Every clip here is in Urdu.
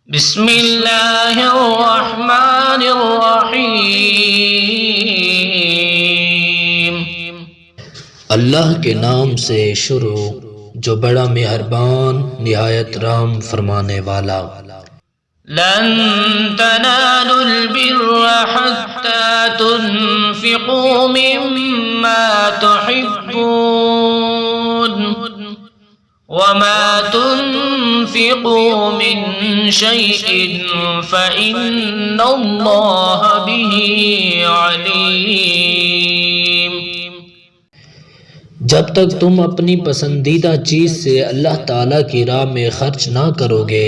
بسم اللہ الرحمن الرحیم۔ اللہ کے نام سے شروع جو بڑا مہربان نہایت رحم فرمانے والا۔ لن تنالوا البر حتى تنفقوا مما تحبون وما تنفقوا من شيء فإن الله به عليم۔ جب تک تم اپنی پسندیدہ چیز سے اللہ تعالیٰ کی راہ میں خرچ نہ کرو گے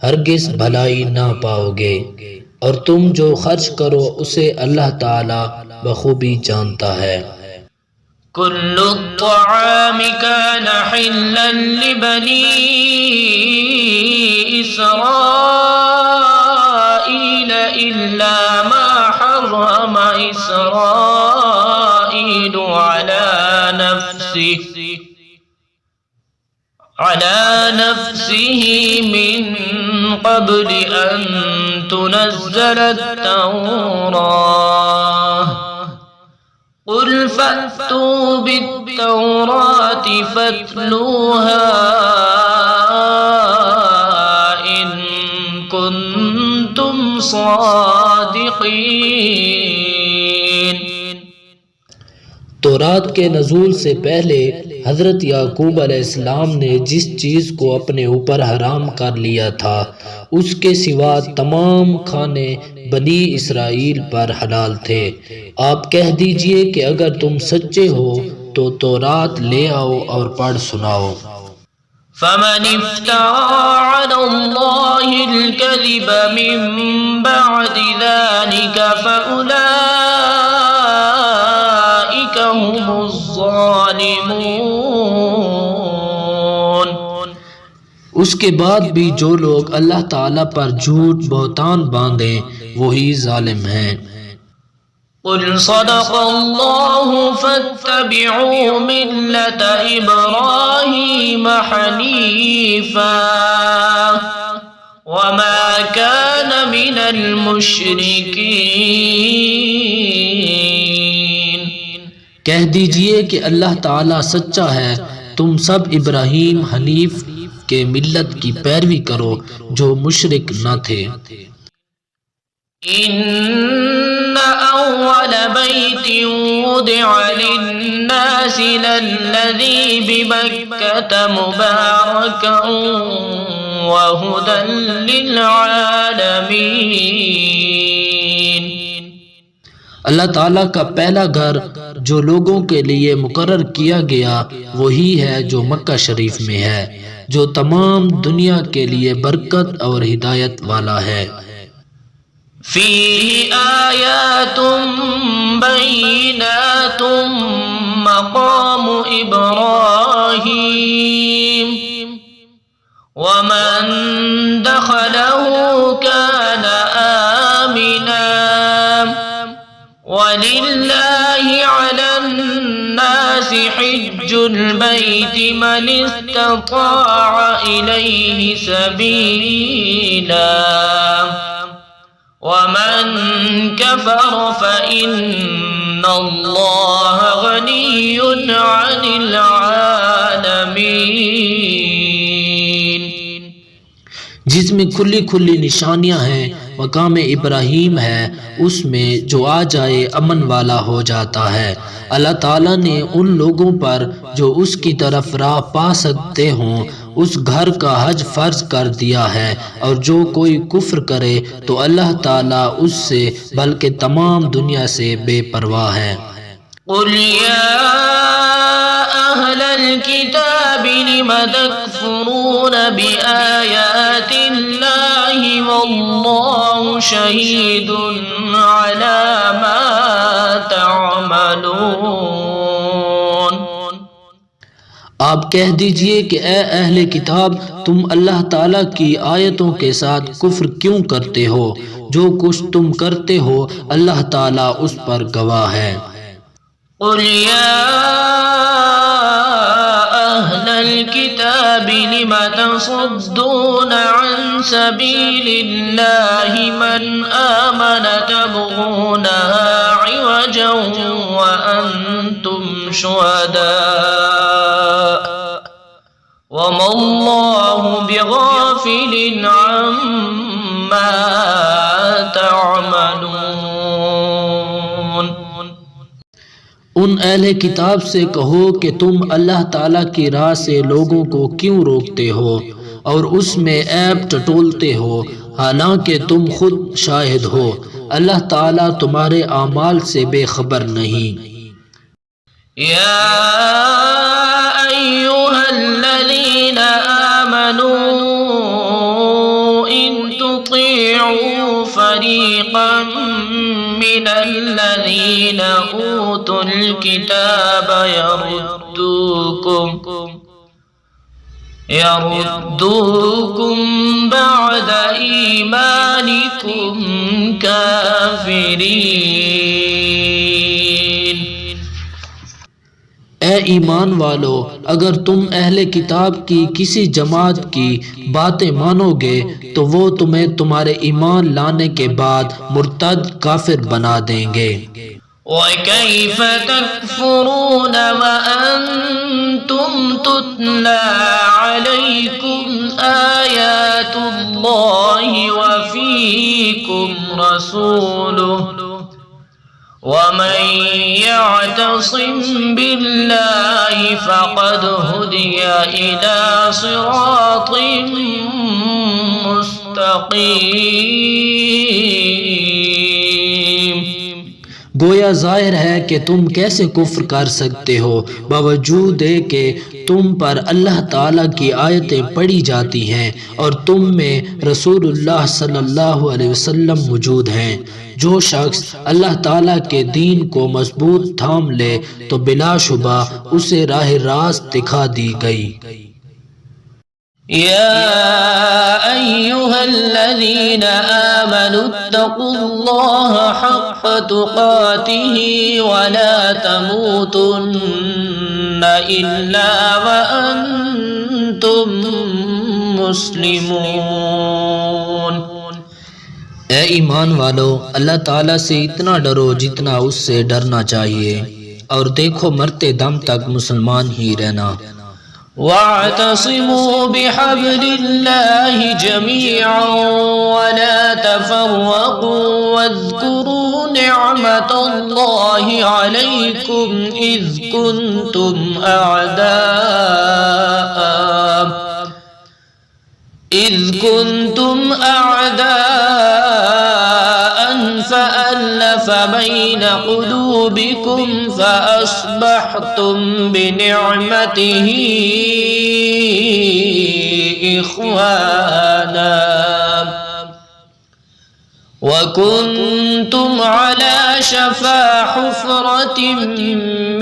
ہرگز بھلائی نہ پاؤ گے، اور تم جو خرچ کرو اسے اللہ تعالیٰ بخوبی جانتا ہے۔ كل الطعام كان حلا لبني إسرائيل إلا ما حرم إسرائيل على نفسه من قبل أن تنزل التوراة قل فأتوا بالتوراة فاتلوها إن كنتم صادقين۔ تورات کے نزول سے پہلے حضرت یعقوب علیہ السلام نے جس چیز کو اپنے اوپر حرام کر لیا تھا اس کے سوا تمام کھانے بنی اسرائیل پر حلال تھے۔ آپ کہہ دیجئے کہ اگر تم سچے ہو تو تورات لے آؤ اور پڑھ سناؤ۔ فمن افترى على الله الكذب من بعد ذلك فأولئك هم الظالمون۔ اس کے بعد بھی جو لوگ اللہ تعالیٰ پر جھوٹ بہتان باندھیں وہی ظالم ہیں۔ قل صدق اللہ فاتبعوا ملة ابراہیم حنیفا وما كان من المشرکین۔ کہہ دیجئے کہ اللہ تعالیٰ سچا ہے، تم سب ابراہیم حنیف کے ملت کی پیروی کرو جو مشرک نہ تھے۔ ان اول بیت وضع للناس للذی ببکۃ مبارکا وہدی للعالمین۔ اللہ تعالیٰ کا پہلا گھر جو لوگوں کے لیے مقرر کیا گیا وہی ہے جو مکہ شریف میں ہے، جو تمام دنیا کے لیے برکت اور ہدایت والا ہے۔ فیہ آیات بینات مقام ابراہیم ومن دخلہ کان آمنا وللہ علی الناس حج البیت من استطاع الیہ سبیلا ومن كفر فإن الله غني عن العالمين۔ جس میں کھلی کھلی نشانیاں ہیں مقام ابراہیم ہے، اس میں جو آ جائے امن والا ہو جاتا ہے۔ اللہ تعالیٰ نے ان لوگوں پر جو اس کی طرف راہ پا سکتے ہوں اس گھر کا حج فرض کر دیا ہے، اور جو کوئی کفر کرے تو اللہ تعالیٰ اس سے بلکہ تمام دنیا سے بے پرواہ ہے۔ قل یا اہل الکتاب لم تکفرون بآیات اللہ واللہ شہید علی ما تعملون۔ آپ کہہ دیجئے کہ اے اہل کتاب تم اللہ تعالیٰ کی آیتوں کے ساتھ کفر کیوں کرتے ہو؟ جو کچھ تم کرتے ہو اللہ تعالیٰ اس پر گواہ ہے۔ قل یا أهل الكتاب لم تصدون عن سبيل الله من آمن تبغونها عوجا وأنتم شهداء وما الله بغافل عما تعملون۔ ان اہل کتاب سے کہو کہ تم اللہ تعالیٰ کی راہ سے لوگوں کو کیوں روکتے ہو اور اس میں عیب ٹٹولتے ہو، حالانکہ تم خود شاہد ہو اللہ تعالیٰ تمہارے اعمال سے بے خبر نہیں۔ یا ایہا الذین آمنوا ان تطیعوا فریقا من الذین اوتوا الکتاب يردوكم بعد ایمانکم کافرین۔ اے ایمان والو، اگر تم اہل کتاب کی کسی جماعت کی باتیں مانو گے تو وہ تمہیں تمہارے ایمان لانے کے بعد مرتد کافر بنا دیں گے۔ وَكَيْفَ تَكْفُرُونَ وَأَنْتُمْ تُتْلَى عَلَيْكُمْ آيَاتُ اللَّهِ وَفِيكُمْ رَسُولُهُ وَمَنْ يَعْتَصِمْ بِاللَّهِ فَقَدْ هُدِيَ إِلَى صِرَاطٍ مُسْتَقِيمٍ۔ گویا ظاہر ہے کہ تم کیسے کفر کر سکتے ہو باوجود کہ تم پر اللہ تعالیٰ کی آیتیں پڑھی جاتی ہیں اور تم میں رسول اللہ صلی اللہ علیہ وسلم موجود ہیں۔ جو شخص اللہ تعالیٰ کے دین کو مضبوط تھام لے تو بلا شبہ اسے راہ راست دکھا دی گئی۔ یا ایہا الذین آمنوا اتقوا اللہ حق تقاتہ ولا تموتن الا وانتم مسلمون۔ اے ایمان والو، اللہ تعالیٰ سے اتنا ڈرو جتنا اس سے ڈرنا چاہیے، اور دیکھو مرتے دم تک مسلمان ہی رہنا۔ واعتصموا بحبل الله جميعا ولا تفرقوا واذكروا نعمة الله عليكم إذ كنتم أعداء فألف بين قلوبكم فأصبحتم بنعمته إخوانا وكنتم على شفا حفرة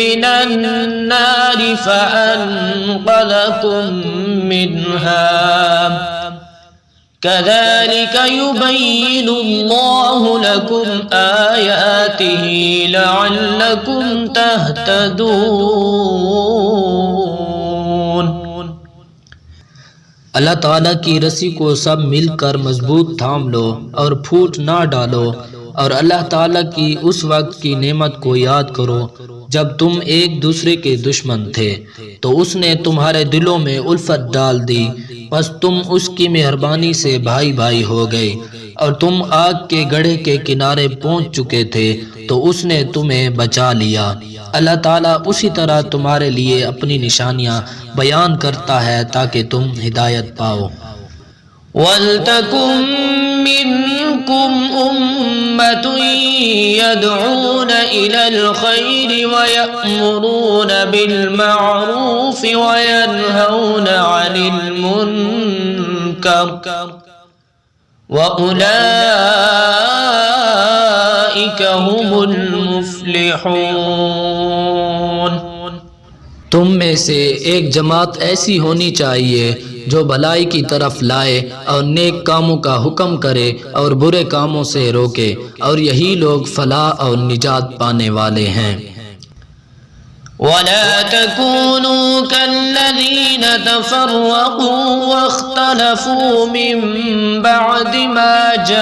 من النار فأنقذكم منها كذلك يبين الله لكم آياته لعلكم تهتدون۔ اللہ تعالیٰ کی رسی کو سب مل کر مضبوط تھام لو اور پھوٹ نہ ڈالو، اور اللہ تعالیٰ کی اس وقت کی نعمت کو یاد کرو جب تم ایک دوسرے کے دشمن تھے تو اس نے تمہارے دلوں میں الفت ڈال دی، پس تم اس کی مہربانی سے بھائی بھائی ہو گئے، اور تم آگ کے گڑھے کے کنارے پہنچ چکے تھے تو اس نے تمہیں بچا لیا۔ اللہ تعالیٰ اسی طرح تمہارے لیے اپنی نشانیاں بیان کرتا ہے تاکہ تم ہدایت پاؤ۔ وَلْتَكُن مِّنكُمْ أُمَّةٌ يَدْعُونَ إِلَى الْخَيْرِ وَيَأْمُرُونَ بِالْمَعْرُوفِ وَيَنْهَوْنَ عَنِ الْمُنكَرِ وَأُولَئِكَ هُمُ الْمُفْلِحُونَ۔ تم میں سے ایک جماعت ایسی ہونی چاہیے جو بھلائی کی طرف لائے اور نیک کاموں کا حکم کرے اور برے کاموں سے روکے، اور یہی لوگ فلاح اور نجات پانے والے ہیں۔ ولا تكونوا كالذين تفرقوا واختلفوا من بعد ما جاءهم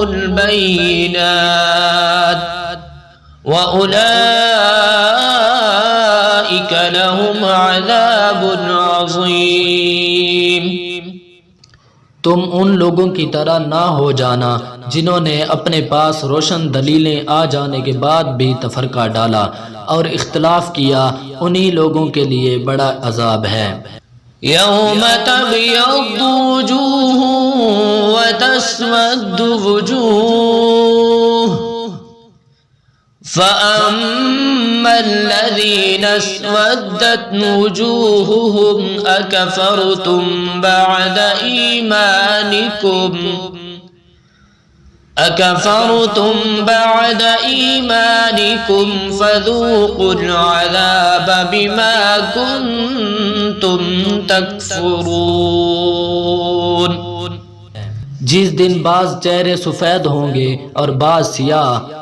البينات وأولئك لهم عذاب عظيم۔ تم ان لوگوں کی طرح نہ ہو جانا جنہوں نے اپنے پاس روشن دلیلیں آ جانے کے بعد بھی تفرقہ ڈالا اور اختلاف کیا، انہی لوگوں کے لیے بڑا عذاب ہے۔ یوم تبیض وجوہ وتسود وجوہ فأما الذين اسودت وجوههم أكفرتم بعد إيمانكم فذوقوا العذاب بما كنتم تكفرون۔ جس دن بعض چہرے سفید ہوں گے اور بعض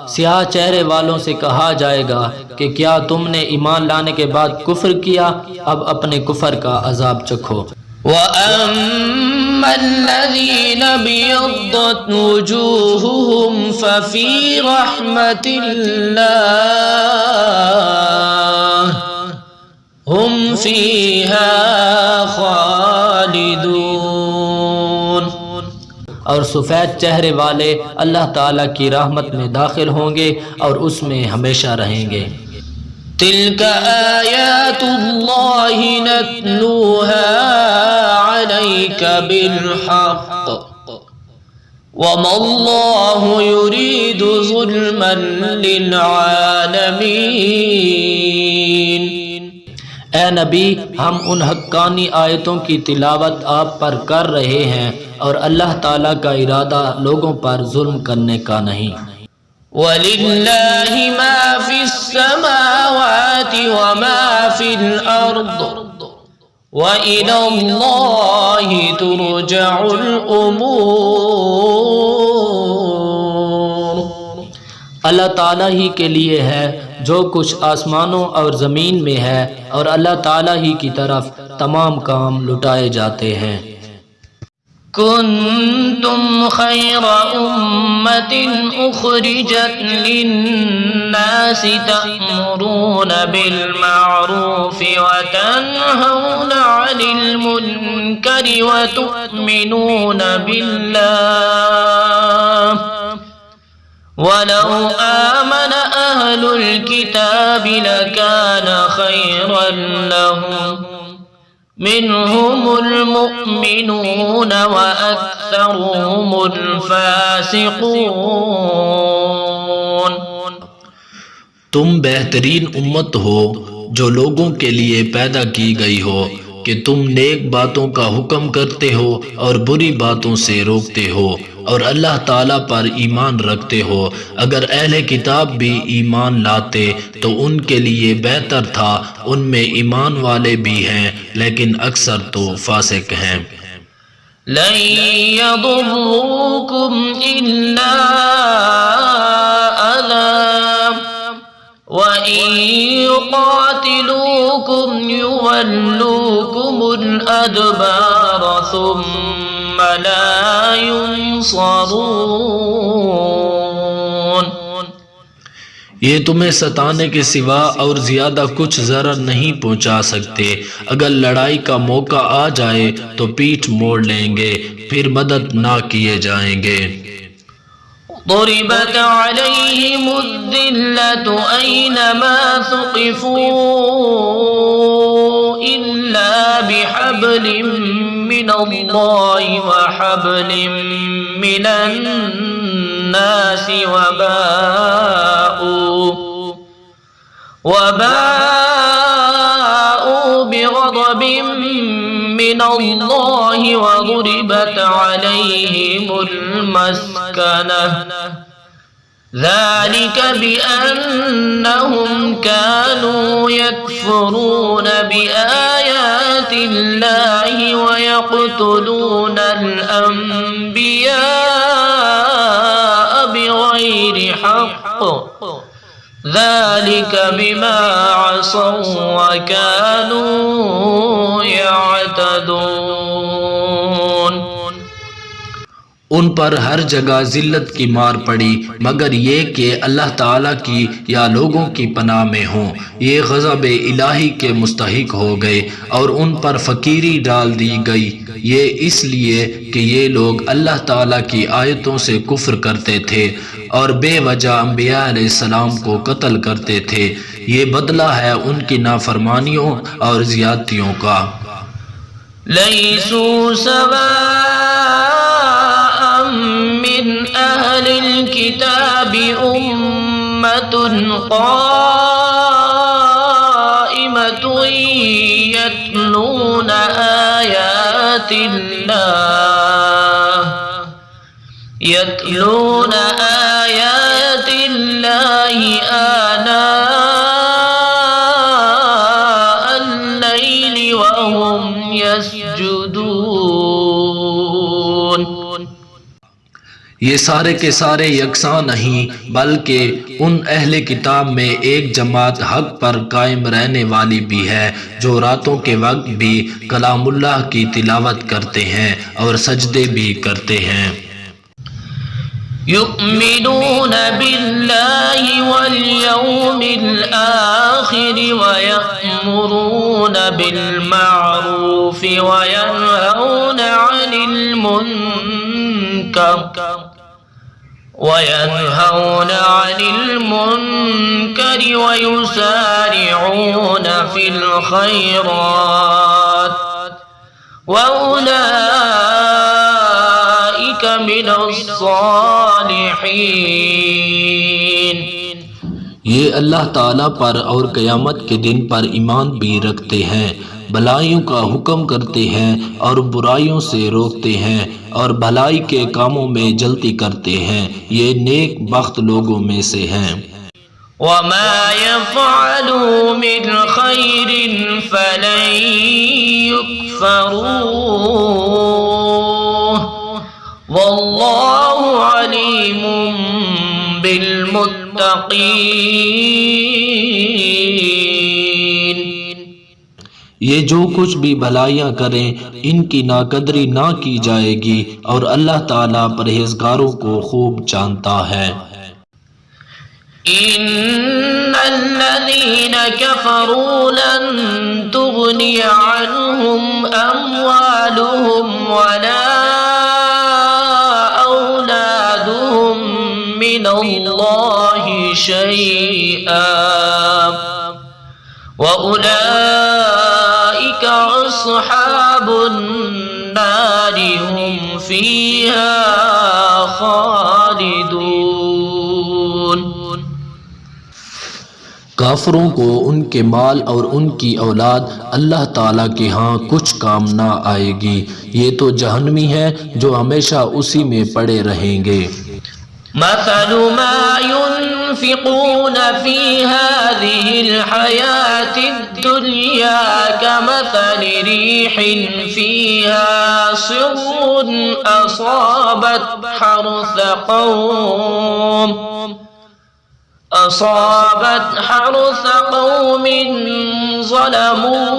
سیاہ چہرے والوں سے کہا جائے گا کہ کیا تم نے ایمان لانے کے بعد کفر کیا؟ اب اپنے کفر کا عذاب چکھو۔ وَأَمَّا الَّذِينَ ابْيَضَّتْ وُجُوهُهُمْ فَفِي رَحْمَةِ اللَّهِ هُمْ فِيهَا خَالِدُونَ۔ اور سفید چہرے والے اللہ تعالیٰ کی رحمت میں داخل ہوں گے اور اس میں ہمیشہ رہیں گے۔ تلك آیات اللہ نتلوها علیک بالحق وما اللہ یرید ظلما للعالمین۔ اے نبی، ہم ان حقانی آیتوں کی تلاوت آپ پر کر رہے ہیں اور اللہ تعالیٰ کا ارادہ لوگوں پر ظلم کرنے کا نہیں۔ وَلِلَّهِ مَا فِي السَّمَاوَاتِ وَمَا فِي الْأَرْضِ وَإِلَى اللَّهِ تُرْجَعُ الْأُمُورُ۔ اللہ تعالیٰ ہی کے لیے ہے جو کچھ آسمانوں اور زمین میں ہے، اور اللہ تعالیٰ ہی کی طرف تمام کام لٹائے جاتے ہیں۔ كنتم خير أمة أخرجت للناس تأمرون بالمعروف وتنهون عن المنكر وتؤمنون بالله ولو آمن أهل الكتاب لكان خيرا لهم منهم المؤمنون وأكثرهم الفاسقون۔ تم بہترین امت ہو جو لوگوں کے لیے پیدا کی گئی ہو کہ تم نیک باتوں کا حکم کرتے ہو اور بری باتوں سے روکتے ہو اور اللہ تعالیٰ پر ایمان رکھتے ہو۔ اگر اہل کتاب بھی ایمان لاتے تو ان کے لیے بہتر تھا، ان میں ایمان والے بھی ہیں لیکن اکثر تو فاسق ہیں۔ لن يضروكم إلا أذى وإن يقاتلوكم يولوكم الأدبار ثم لا ينصرون۔ یہ تمہیں ستانے کے سوا اور زیادہ کچھ ضرر نہیں پہنچا سکتے۔ اگر لڑائی کا موقع آ جائے تو پیٹھ موڑ لیں گے، پھر مدد نہ کیے جائیں گے۔ ضربت عليهم الذلة أينما ثقفوا إلا بحبل من الله وحبل من الناس وباءوا بغضب من الله وضربت عليهم المسكنة ذلك بأنهم كانوا يكفرون بآيات الله ويقتلون الأنبياء بغير حق ذلك بما عصوا وكانوا يعتدون۔ ان پر ہر جگہ ذلت کی مار پڑی مگر یہ کہ اللہ تعالیٰ کی یا لوگوں کی پناہ میں ہوں، یہ غضب الہی کے مستحق ہو گئے اور ان پر فقیری ڈال دی گئی، یہ اس لیے کہ یہ لوگ اللہ تعالیٰ کی آیتوں سے کفر کرتے تھے اور بے وجہ انبیاء علیہ السلام کو قتل کرتے تھے۔ یہ بدلہ ہے ان کی نافرمانیوں اور زیادتیوں کا۔ لیسوا سواء من اہل الکتاب امۃ قائمۃ یتلون آیات اللہ آناء اللیل وهم یسجدون۔ یہ سارے کے سارے یکساں نہیں بلکہ ان اہل کتاب میں ایک جماعت حق پر قائم رہنے والی بھی ہے جو راتوں کے وقت بھی کلام اللہ کی تلاوت کرتے ہیں اور سجدے بھی کرتے ہیں۔ یؤمنون باللہ والیوم الآخر ویأمرون بالمعروف وینہون عن المنکر ویسارعون فی الخیرات وأولئک من الصالحین۔ یہ اللہ تعالیٰ پر اور قیامت کے دن پر ایمان بھی رکھتے ہیں، بھلائیوں کا حکم کرتے ہیں اور برائیوں سے روکتے ہیں اور بھلائی کے کاموں میں جلدی کرتے ہیں، یہ نیک بخت لوگوں میں سے ہیں۔ وما يفعلوا من خير فلن يكفروه والله عليم بالمتقين۔ یہ جو کچھ بھی بھلائیاں کریں ان کی ناقدری نہ کی جائے گی اور اللہ تعالیٰ پرہیزگاروں کو خوب جانتا ہے۔ ان الذين كفروا لن تغني عنهم اموالهم ولا اولادهم من الله شيئا واولئك اصحاب النار هم فيها خالدون۔ کافروں کو ان کے مال اور ان کی اولاد اللہ تعالیٰ کے ہاں کچھ کام نہ آئے گی، یہ تو جہنمی ہے جو ہمیشہ اسی میں پڑے رہیں گے۔ مثل ما ينفقون في هذه الحياة الدنيا كمثل ريح فيها صر أصابت حرث قوم ظلموا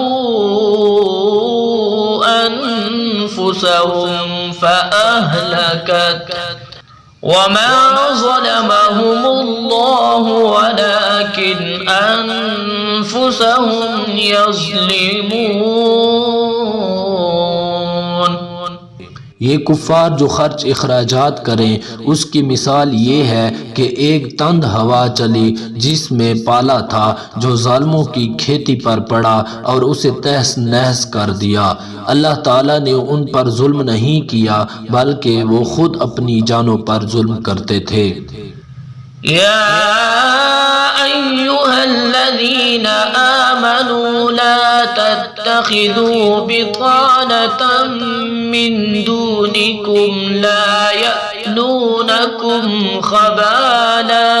أنفسهم فأهلكت وما ظلمهم الله ولكن أنفسهم يظلمون۔ یہ کفار جو خرچ اخراجات کریں اس کی مثال یہ ہے کہ ایک تند ہوا چلی جس میں پالا تھا جو ظالموں کی کھیتی پر پڑا اور اسے تہس نہس کر دیا۔ اللہ تعالیٰ نے ان پر ظلم نہیں کیا بلکہ وہ خود اپنی جانوں پر ظلم کرتے تھے۔ یا ایہا الذین آمنوا لا تتخذوا بطانة من دونكم لا يألونكم خبالا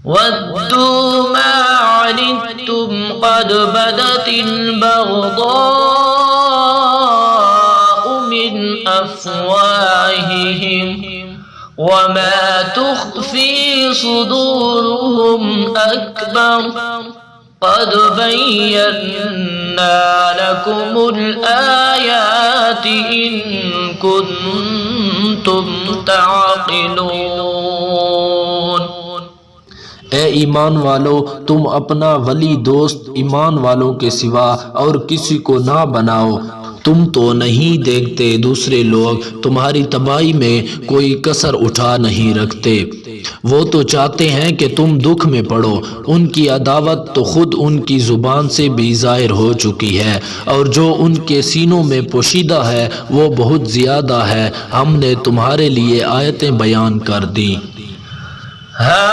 ودوا ما عنتم قد بدت البغضاء من أفواههم وما تخفي صدورهم أكبر قد بينا لكم الآيات إن كنتم تعقلون۔ اے ایمان والو، تم اپنا ولی دوست ایمان والوں کے سوا اور کسی کو نہ بناؤ۔ تم تو نہیں دیکھتے دوسرے لوگ تمہاری تباہی میں کوئی کسر اٹھا نہیں رکھتے، وہ تو چاہتے ہیں کہ تم دکھ میں پڑو۔ ان کی عداوت تو خود ان کی زبان سے بھی ظاہر ہو چکی ہے، اور جو ان کے سینوں میں پوشیدہ ہے وہ بہت زیادہ ہے۔ ہم نے تمہارے لیے آیتیں بیان کر دی۔ ہا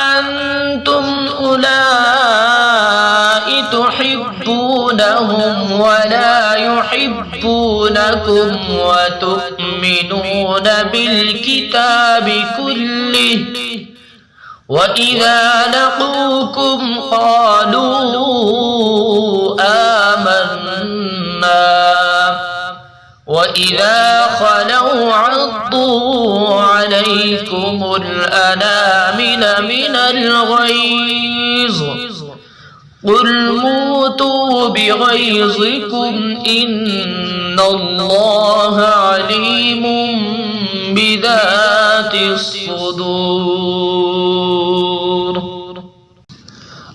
انتم اولائی تحبونہم ولا يحبونكم وتؤمنون بالكتاب كله وإذا لقوكم قالوا آمنا وإذا خلوا عضوا عليكم الأنامل من الغيظ قل موتوا بغيظكم إن الله عليم بذات الصدور۔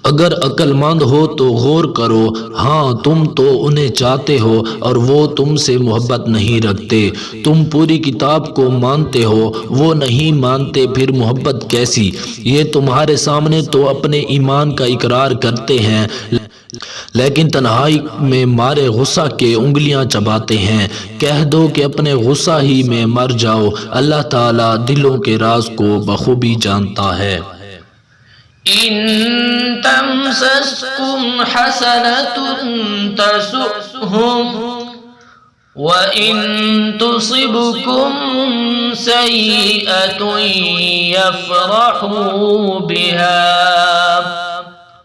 اگر عقل مند ہو تو غور کرو، ہاں تم تو انہیں چاہتے ہو اور وہ تم سے محبت نہیں رکھتے۔ تم پوری کتاب کو مانتے ہو، وہ نہیں مانتے، پھر محبت کیسی؟ یہ تمہارے سامنے تو اپنے ایمان کا اقرار کرتے ہیں لیکن تنہائی میں مارے غصہ کے انگلیاں چباتے ہیں۔ کہہ دو کہ اپنے غصہ ہی میں مر جاؤ، اللہ تعالیٰ دلوں کے راز کو بخوبی جانتا ہے۔ إن تمسسكم حسنة تسؤهم وإن تصبكم سيئة يفرحوا بها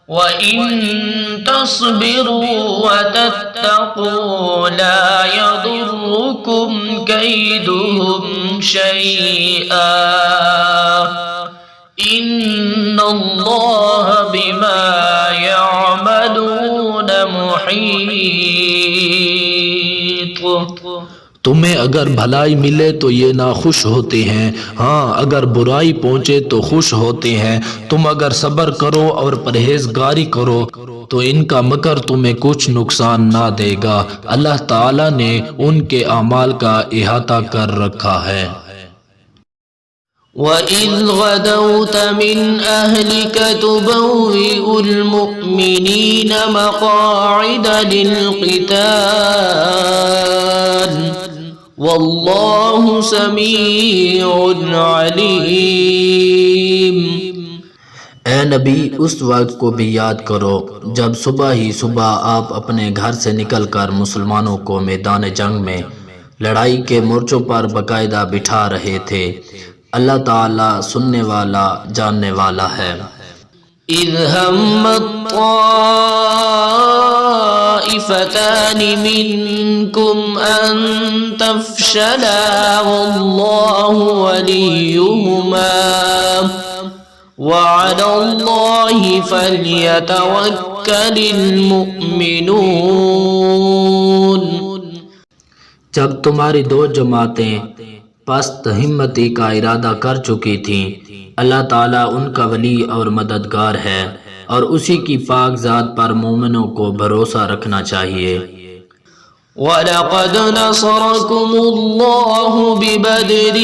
وإن تصبروا وتتقوا لا يضركم كيدهم شيئا إن الله بما يعملون محيط۔ تمہیں اگر بھلائی ملے تو یہ ناخوش ہوتے ہیں، ہاں اگر برائی پہنچے تو خوش ہوتے ہیں۔ تم اگر صبر کرو اور پرہیزگاری کرو تو ان کا مکر تمہیں کچھ نقصان نہ دے گا، اللہ تعالیٰ نے ان کے اعمال کا احاطہ کر رکھا ہے۔ وَإِذْ غَدَوْتَ مِنْ أَهْلِكَ تُبَوِّئُ الْمُؤْمِنِينَ مَقَاعِدَ لِلْقِتَالِ وَاللَّهُ سَمِيعٌ عَلِيمٌ۔ اے نبی، اس وقت کو بھی یاد کرو جب صبح ہی صبح آپ اپنے گھر سے نکل کر مسلمانوں کو میدان جنگ میں لڑائی کے مورچوں پر باقاعدہ بٹھا رہے تھے۔ اللہ تعالیٰ سننے والا جاننے والا ہے۔ اذ همت طائفتان منكم ان تفشلا والله وليهما وعلى الله فليتوكل المؤمنون۔ جب تمہاری دو جماعتیں پست ہمتی کا ارادہ کر چکی تھیں، اللہ تعالیٰ ان کا ولی اور مددگار ہے، اور اسی کی پاک ذات پر مومنوں کو بھروسہ رکھنا چاہیے۔ وَلَقَدْ نَصَرَكُمُ اللَّهُ بِبَدْرٍ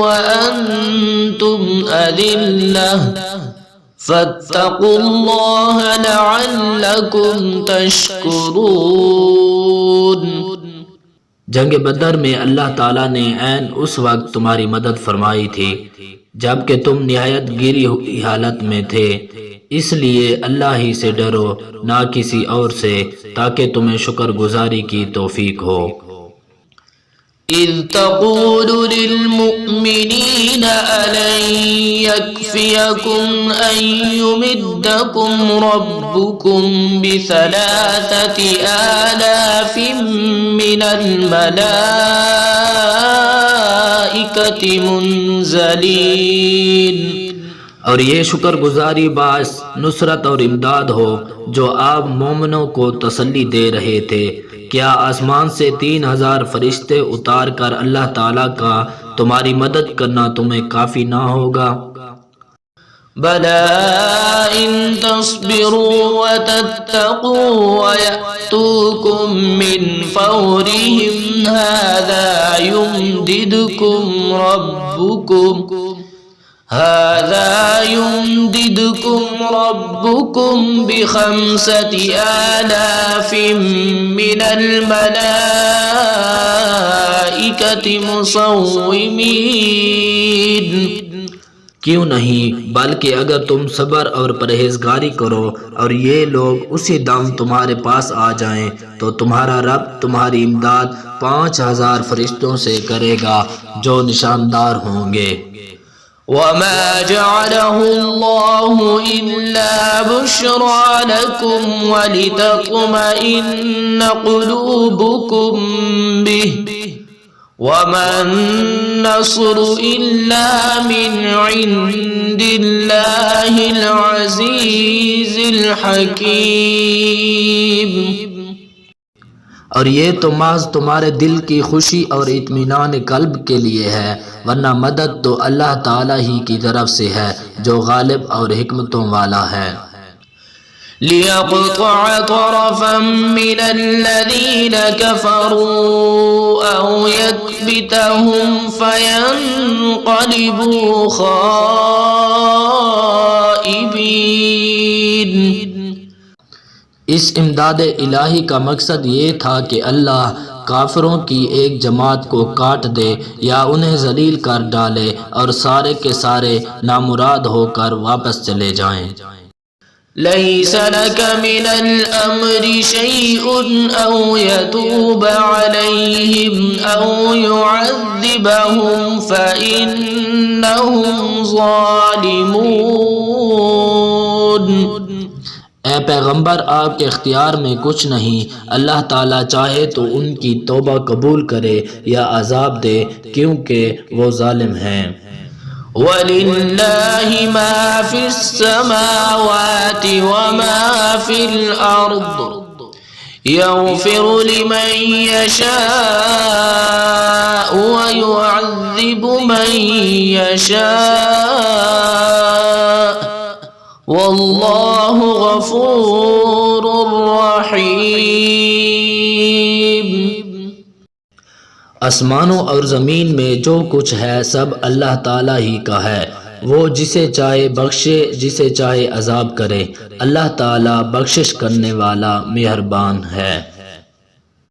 وَأَنْتُمْ أَذِلَّةٌ فَاتَّقُوا اللَّهَ لَعَلَّكُمْ تَشْكُرُونَ۔ جنگ بدر میں اللہ تعالیٰ نے عین اس وقت تمہاری مدد فرمائی تھی جب کہ تم نہایت گری ہوئی حالت میں تھے، اس لیے اللہ ہی سے ڈرو نہ کسی اور سے، تاکہ تمہیں شکر گزاری کی توفیق ہو۔ اذ تقول للمؤمنین ألن يكفيكم أن يمدكم ربكم ب3,000 من الملائكة الملائكة منزلين. اور یہ شکر گزاری باعث نصرت اور امداد ہو جو آپ مومنوں کو تسلی دے رہے تھے. کیا آسمان سے 3000 فرشتے اتار کر اللہ تعالیٰ کا تمہاری مدد کرنا تمہیں کافی نہ ہوگا؟ بلى إن تصبروا وتتقوا ويأتوكم من فورهم هذا يمددكم ربكم ب5,000 من الملائكة مصومين. کیوں نہیں، بلکہ اگر تم صبر اور پرہیزگاری کرو اور یہ لوگ اسی دم تمہارے پاس آ جائیں تو تمہارا رب تمہاری امداد 5000 فرشتوں سے کرے گا جو نشاندار ہوں گے. وما جعله الله إلا بشرى لكم ولتطمئن قلوبكم به وما النصر إلا من عند الله العزيز الحكيم. اور یہ تو محض تمہارے دل کی خوشی اور اطمینان قلب کے لیے ہے، ورنہ مدد تو اللہ تعالیٰ ہی کی طرف سے ہے جو غالب اور حکمتوں والا ہے. ليقطع طرفا من الذين كفروا أو يكبتهم فينقلبوا خائبين. اس امداد الہی کا مقصد یہ تھا کہ اللہ کافروں کی ایک جماعت کو کاٹ دے یا انہیں ذلیل کر ڈالے اور سارے کے سارے نامراد ہو کر واپس چلے جائیں. ليس لك من الأمر شيء أو يتوب عليهم أو يعذبهم فإنهم ظالمون. اے پیغمبر، آپ کے اختیار میں کچھ نہیں. اللہ تعالیٰ چاہے تو ان کی توبہ قبول کرے یا عذاب دے کیونکہ وہ ظالم ہیں. وَلِلَّهِ مَا فِي السَّمَاوَاتِ وَمَا فِي الْأَرْضِ يَغْفِرُ لِمَن يَشَاءُ وَيُعَذِّبُ مَن يَشَاءُ وَاللَّهُ غَفُورٌ رَّحِيمٌ. آسمانوں اور زمین میں جو کچھ ہے سب اللہ تعالیٰ ہی کا ہے. وہ جسے چاہے بخشے، جسے چاہے عذاب کرے. اللہ تعالیٰ بخشش کرنے والا مہربان ہے.